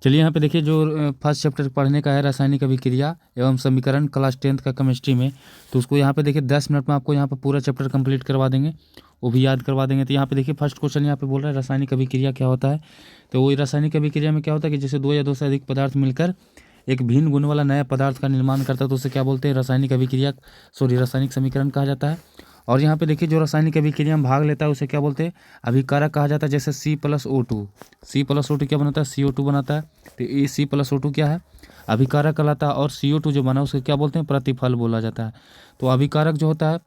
चलिए यहाँ पे देखिए जो फर्स्ट चैप्टर पढ़ने का है रासायनिक अभिक्रिया एवं समीकरण क्लास 10th का केमिस्ट्री में, तो उसको यहाँ पे देखिए 10 मिनट में आपको यहाँ पे पूरा चैप्टर कंप्लीट करवा देंगे, वो भी याद करवा देंगे। तो यहाँ पे देखिए फर्स्ट क्वेश्चन यहाँ पे बोल रहा है रासायनिक अभिक्रिया क्या होता है। तो वही रासायनिक अभिक्रिया में क्या होता है कि जैसे दो या दो से अधिक पदार्थ मिलकर एक भिन्न गुण वाला नया पदार्थ का निर्माण करता है तो उसे क्या बोलते हैं, रासायनिक अभिक्रिया, रासायनिक समीकरण कहा जाता है। और यहाँ पे देखिए जो रासायनिक अभिक्रिया में भाग लेता है उसे क्या बोलते हैं, अभिकारक कहा जाता है। जैसे C+O2 क्या बनाता है, CO2 बनाता है। तो ये C+O2 क्या है, अभिकारक कहलाता है। और CO2 जो बना उसको क्या बोलते हैं, प्रतिफल बोला जाता है। तो अभिकारक जो होता है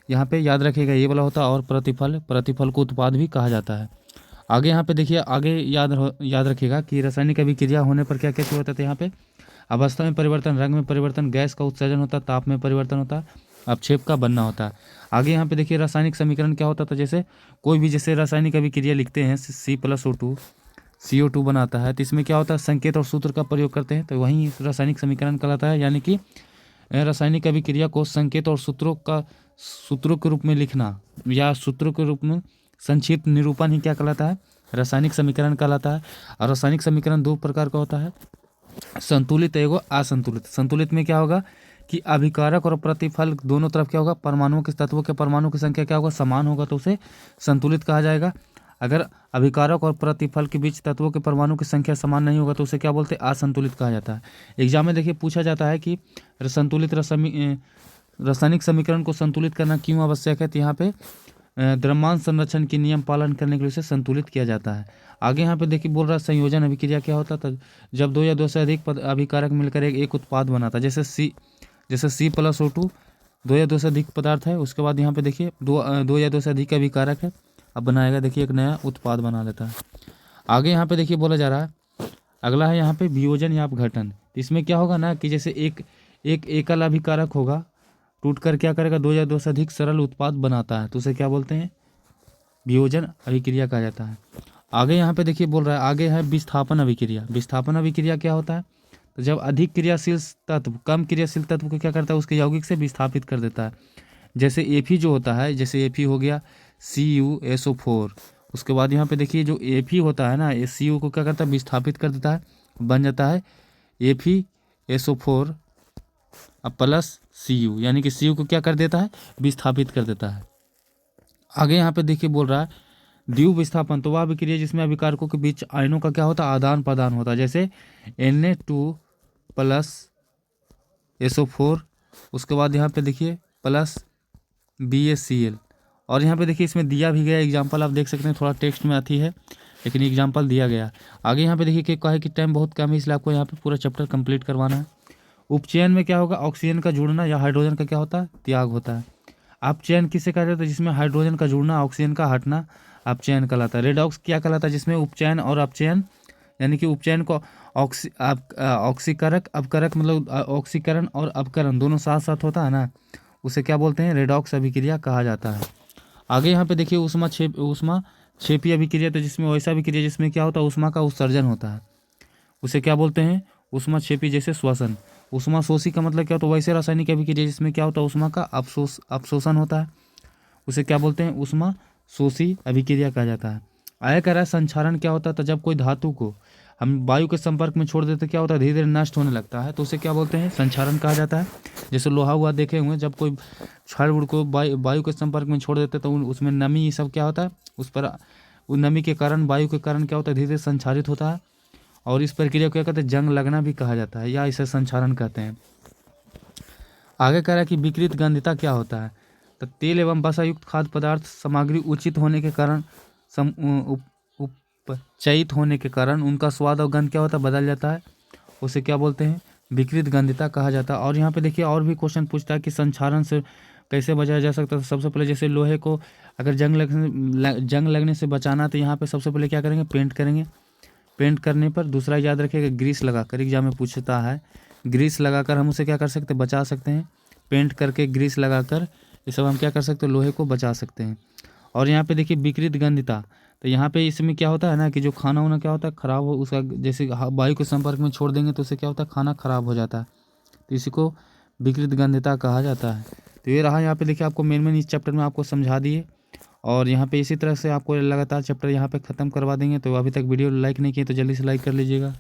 यहाँ पे याद रखिएगा ये वाला होता है, और प्रतिफल को उत्पाद भी कहा जाता है। आगे यहाँ पे देखिए, आगे याद रखिएगा कि रासायनिक अभिक्रिया होने पर क्या क्या होता है। यहाँ पे अवस्था में परिवर्तन, रंग में परिवर्तन, गैस का उत्सर्जन होता है, ताप में परिवर्तन होता है, अपक्षेप का बनना होता है। आगे यहाँ पे देखिए रासायनिक समीकरण क्या होता था, जैसे कोई भी जैसे रासायनिक अभिक्रिया लिखते हैं C+O2 CO2 बनाता है, तो इसमें क्या होता है, संकेत और सूत्र का प्रयोग करते हैं, तो वहीं रासायनिक समीकरण कहलाता है। यानी कि रासायनिक अभिक्रिया को संकेत और सूत्रों के रूप में लिखना या सूत्रों के रूप में संक्षिप्त निरूपण ही क्या कहलाता है, रासायनिक समीकरण कहलाता है। और रासायनिक समीकरण दो प्रकार का होता है, संतुलित एवं असंतुलित। संतुलित में क्या होगा कि अभिकारक और प्रतिफल दोनों तरफ क्या होगा, परमाणुओं के तत्वों के परमाणु की संख्या क्या होगा, समान होगा, तो उसे संतुलित कहा जाएगा। अगर अभिकारक और प्रतिफल के बीच तत्वों के परमाणु की संख्या समान नहीं होगा तो उसे क्या बोलते हैं, असंतुलित कहा जाता है। एग्जाम में देखिए पूछा जाता है कि संतुलित रासायनिक समीकरण को संतुलित करना क्यों आवश्यक है। तो यहाँ पे द्रव्यमान संरक्षण के नियम पालन करने के लिए उसे संतुलित किया जाता है। आगे यहाँ पे देखिए बोल रहा है संयोजन अभिक्रिया क्या होता था, जब दो या दो से अधिक अभिकारक मिलकर एक उत्पाद बनाता है। जैसे C+O2 दो या दो से अधिक पदार्थ है, उसके बाद यहाँ पे देखिए दो या दो से अधिक अभिकारक है, अब बनाएगा देखिए एक नया उत्पाद बना लेता है। आगे यहाँ पे देखिए बोला जा रहा है, अगला है यहाँ पे वियोजन या अपघटन। इसमें क्या होगा ना कि जैसे एक एकल अभिकारक होगा, टूटकर क्या करेगा, दो या दो से अधिक सरल उत्पाद बनाता है, तो उसे क्या बोलते हैं, वियोजन अभिक्रिया कहा जाता है। आगे यहाँ पे देखिए बोल रहा है, आगे है विस्थापन अभिक्रिया। विस्थापन अभिक्रिया क्या होता है, तो जब अधिक क्रियाशील तत्व कम क्रियाशील तत्व को क्या करता है, उसके यौगिक से विस्थापित कर देता है। जैसे Fe जो होता है, जैसे Fe हो गया CuSO4, उसके बाद यहाँ पे देखिए जो Fe होता है ना, ये Cu को क्या करता है, विस्थापित कर देता है, बन जाता है FeSO4 प्लस Cu, यानी कि Cu को क्या कर देता है, विस्थापित कर देता है। आगे यहाँ पे देखिए बोल रहा है द्विव विस्थापन, तो वह अभिक्रिया जिसमें अभिकारकों के बीच आयनों का क्या होता है, आदान प्रदान होता है। जैसे Na2 प्लस SO4, उसके बाद यहाँ पे देखिए प्लस BaCl। और यहाँ पे देखिए इसमें दिया भी गया एग्जाम्पल, आप देख सकते हैं, थोड़ा टेक्स्ट में आती है लेकिन एग्जाम्पल दिया गया। आगे यहाँ पे देखिए कि कहा है कि टाइम बहुत कम है, इसलिए आपको यहाँ पे पूरा चैप्टर कंप्लीट करवाना है। उपचयन में क्या होगा, ऑक्सीजन का जुड़ना या हाइड्रोजन का क्या होता है, त्याग होता है। अपचयन किसे कहा जाता है, जिसमें हाइड्रोजन का जुड़ना ऑक्सीजन का हटना अपचयन कहलाता है। रेडॉक्स क्या कहलाता है, जिसमें उपचयन और अपचयन, यानी कि उपचयन को ऑक्सीकरक अपकरक, मतलब ऑक्सीकरण और अपकरण दोनों साथ साथ होता है ना, उसे क्या बोलते हैं, रेडॉक्स अभिक्रिया कहा जाता है। आगे यहाँ पे देखिए ऊष्मा क्षेपी अभिक्रिया, तो जिसमें वैसा अभिक्रिया जिसमें क्या होता है, ऊष्मा का उत्सर्जन होता है, उसे क्या बोलते हैं, ऊष्मा क्षेपी। जैसे श्वसन, ऊष्मा शोषी का मतलब क्या होता है, वैसे रासायनिक अभिक्रिया जिसमें क्या होता है, ऊष्मा का अवशोषण होता है, उसे क्या बोलते हैं, ऊष्मा शोषी अभिक्रिया कहा जाता है। आगे कह रहा है संक्षारण क्या होता है, तो जब कोई धातु को हम वायु के संपर्क में छोड़ देते क्या होता है, धीरे धीरे नष्ट होने लगता है, तो उसे क्या बोलते हैं, संक्षारण कहा जाता है। जैसे लोहा हुआ देखे हुए, जब कोई क्षार गुण को वायु के संपर्क में छोड़ देते तो उसमें नमी ये सब क्या होता है, उस पर उस नमी के कारण, वायु के कारण क्या होता है, धीरे धीरे संक्षारित होता है। और इस प्रक्रिया को क्या कहते हैं, जंग लगना भी कहा जाता है, या इसे संक्षारण कहते हैं। आगे कह रहा है कि विकृत गंधिता क्या होता है, तो तेल एवं वसा युक्त खाद्य पदार्थ सामग्री उचित होने के कारण उपचयित होने के कारण उनका स्वाद और गंध क्या होता है, बदल जाता है, उसे क्या बोलते हैं, विकृत गंधिता कहा जाता है। और यहाँ पे देखिए और भी क्वेश्चन पूछता है कि संक्षारण से कैसे बचाया जा सकता है। सबसे पहले जैसे लोहे को अगर जंग लगने से बचाना, तो यहाँ पे सबसे पहले क्या करेंगे, पेंट करेंगे। पेंट करने पर दूसरा याद रखिएगा, ग्रीस लगाकर, एग्जाम में पूछता है, ग्रीस लगाकर हम उसे क्या कर सकते हैं, बचा सकते हैं। पेंट करके ग्रीस लगाकर ये सब हम क्या कर सकते हैं, लोहे को बचा सकते हैं। और यहाँ पे देखिए विकृत गंधिता, तो यहाँ पे इसमें क्या होता है ना कि जो खाना वाना क्या होता है खराब हो, उसका जैसे वायु के संपर्क में छोड़ देंगे तो उससे क्या होता है, खाना खराब हो जाता है, तो इसी को विकृत गंधिता कहा जाता है। तो ये रहा, यहाँ पे देखिए आपको मेन इस चैप्टर में आपको समझा दिए, और यहाँ पे इसी तरह से आपको लगातार चैप्टर यहाँ पे ख़त्म करवा देंगे। तो अभी तक वीडियो लाइक नहीं किए तो जल्दी से लाइक कर लीजिएगा।